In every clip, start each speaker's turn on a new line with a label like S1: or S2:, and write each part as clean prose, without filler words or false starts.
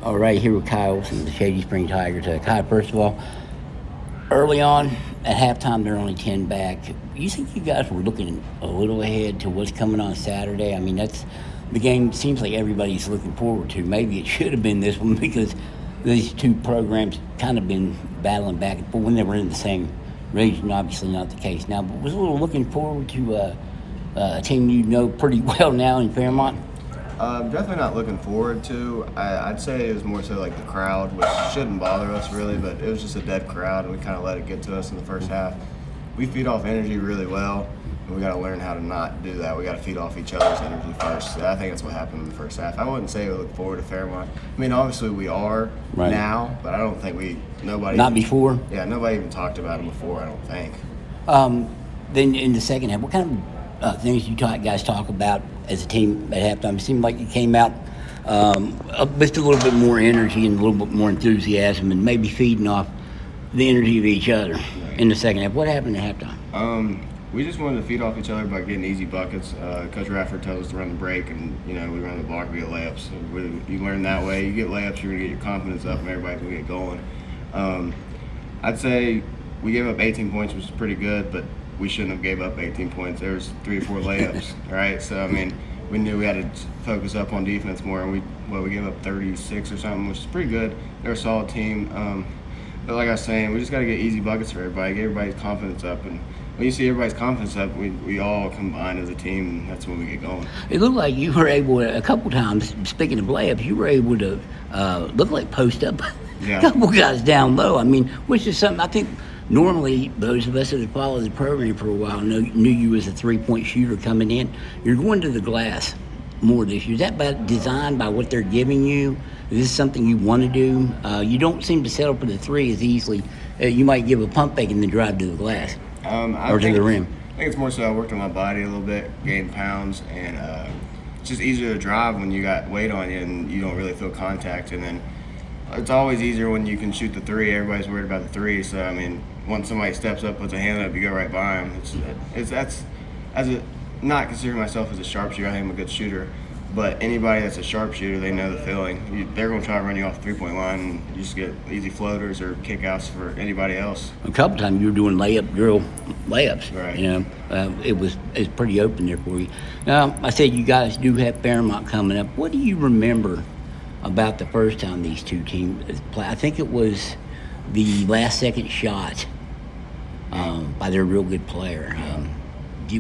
S1: All right, here with Khi Olson, the Shady Spring Tigers. Kai, first of all, early on at halftime, they're only 10 back. You think you guys were looking a little ahead to what's coming on Saturday? I mean, that's the game seems like everybody's looking forward to. Maybe it should have been this one because these two programs kind of been battling back and forth when they were in the same region. Obviously not the case now, but was a little looking forward to a team you know pretty well now in Fairmont.
S2: Definitely not looking forward to. I'd say it was more so like the crowd, which shouldn't bother us really, but it was just a dead crowd, and we kind of let it get to us in the first half. We feed off energy really well, and we got to learn how to not do that. We got to feed off each other's energy first. So I think that's what happened in the first half. I wouldn't say we look forward to Fairmont. I mean, obviously we are now, but I don't think nobody.
S1: Not before?
S2: Yeah, nobody even talked about them before, I don't think.
S1: Then in the second half, what kind of things you guys talk about as a team at halftime? It seemed like you came out with a little bit more energy and a little bit more enthusiasm and maybe feeding off the energy of each other in the second half. What happened at halftime?
S2: We just wanted to feed off each other by getting easy buckets. Coach Rafford tells us to run the break, and we run the block, we get layups. So you learn that way. You get layups, you're going to get your confidence up, and everybody's going to get going. I'd say we gave up 18 points, which is pretty good, but we shouldn't have gave up 18 points. There was 3 or 4 layups, right? So, I mean, we knew we had to focus up on defense more, and we gave up 36 or something, which is pretty good. They're a solid team. But like I was saying, we just got to get easy buckets for everybody, get everybody's confidence up. And when you see everybody's confidence up, we all combine as a team, and that's when we get going.
S1: It looked like you were able to, a couple times, speaking of layups, you were able to look like post up a couple guys down low. I mean, which is something I think normally those of us that have followed the program for a while knew you as a three-point shooter coming in. You're going to the glass more this year. Is that by design, by what they're giving you? Is this something you want to do? You don't seem to settle for the three as easily. You might give a pump fake and then drive to the glass or to the rim.
S2: I think it's more so I worked on my body a little bit, gained pounds, and it's just easier to drive when you got weight on you and you don't really feel contact. And then it's always easier when you can shoot the three. Everybody's worried about the three. So, I mean, once somebody steps up, puts a hand up, you go right by them. Not considering myself as a sharpshooter, I think I'm a good shooter. But anybody that's a sharpshooter, they know the feeling. They're going to try to run you off the three-point line, and you just get easy floaters or kickouts for anybody else.
S1: A couple times you were doing drill layups.
S2: Right.
S1: It's pretty open there for you. Now, I said you guys do have Fairmont coming up. What do you remember about the first time these two teams play? I think it was the last-second shot by their real good player.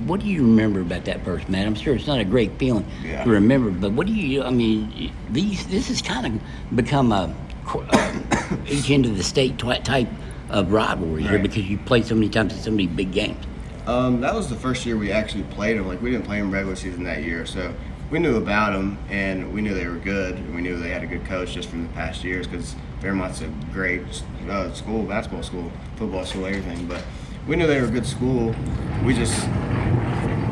S1: What do you remember about that first match? I'm sure it's not a great feeling to remember, but what do you? I mean, this has kind of become a each end of the state type of rivalry here because you played so many times in so many big games.
S2: That was the first year we actually played them. Like, we didn't play them regular season that year, so we knew about them and we knew they were good. And we knew they had a good coach just from the past years because Fairmont's a great school, basketball school, football school, everything. But we knew they were a good school. We just,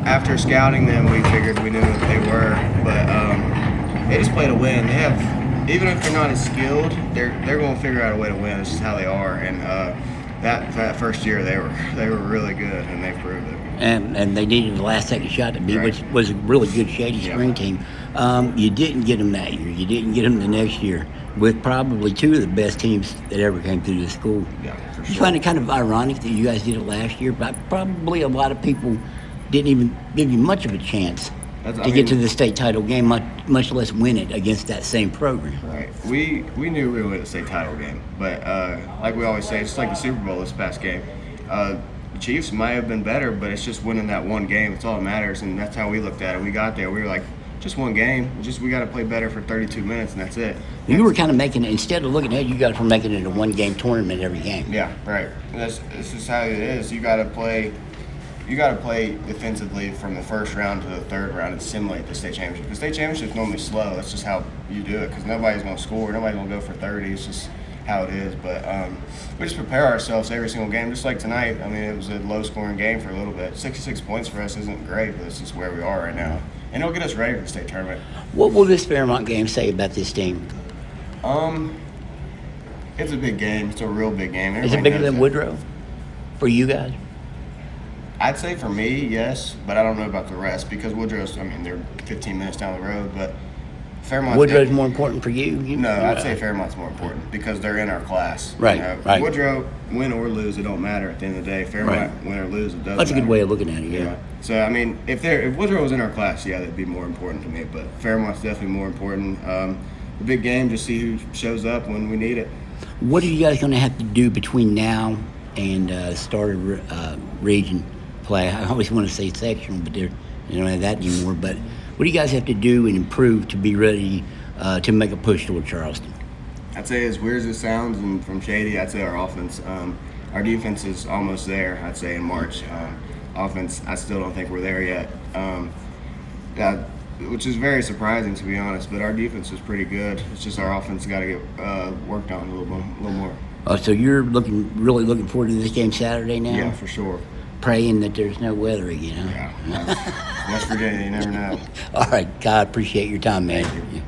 S2: after scouting them, we figured we knew what they were. But they just play to win. They have, even if they're not as skilled, they're going to figure out a way to win. It's just how they are. And that first year, they were really good, and they proved it.
S1: And they needed the last-second shot to beat, which was a really good Shady Spring team. You didn't get them that year. You didn't get them the next year with probably two of the best teams that ever came through the school.
S2: Yeah, for sure.
S1: You find it kind of ironic that you guys did it last year, but probably a lot of people didn't even give you much of a chance to get to the state title game, much less win it against that same program.
S2: Right. We knew we would win the state title game, but like we always say, it's like the Super Bowl this past game. The Chiefs might have been better, but it's just winning that one game. It's all that matters, and that's how we looked at it. We got there. We were like, just one game. We got to play better for 32 minutes, and that's it.
S1: You were kind of making it, instead of looking at it, you guys were making it a one-game tournament every game.
S2: Yeah, right. This is how it is. You got to play defensively from the first round to the third round and simulate the state championship. The state championship is normally slow. That's just how you do it because nobody's going to score. Nobody's going to go for 30. It's just how it is. But we just prepare ourselves every single game, just like tonight. I mean, it was a low-scoring game for a little bit. 66 points for us isn't great, but it's just where we are right now. And it'll get us ready for the state tournament.
S1: What will this Fairmont game say about this team?
S2: It's a big game. It's a real big game.
S1: Is it bigger than Woodrow for you guys?
S2: I'd say for me, yes, but I don't know about the rest because Woodrow's, I mean, they're 15 minutes down the road, but Fairmont's
S1: Woodrow's more important for you?
S2: No, I'd say Fairmont's more important because they're in our class.
S1: Right, right.
S2: Woodrow, win or lose, it don't matter at the end of the day. Fairmont, win or lose, it doesn't
S1: That's a good
S2: matter.
S1: way of looking at it, yeah.
S2: So, I mean, if Woodrow was in our class, yeah, that'd be more important to me. But Fairmont's definitely more important. The big game, just see who shows up when we need it.
S1: What are you guys going to have to do between now and start of region play? I always want to say sectional, but they don't have that anymore. But what do you guys have to do and improve to be ready to make a push toward Charleston?
S2: I'd say, as weird as it sounds, and from Shady, I'd say our offense. Our defense is almost there, I'd say, in March. Offense, I still don't think we're there yet. Which is very surprising, to be honest. But our defense is pretty good. It's just our offense got to get worked on a little more.
S1: So you're really looking forward to this game Saturday now?
S2: Yeah, for sure.
S1: Praying that there's no weather again, huh?
S2: Yeah. West Virginia, you never know.
S1: All right, God, appreciate your time, man.
S2: Thank you.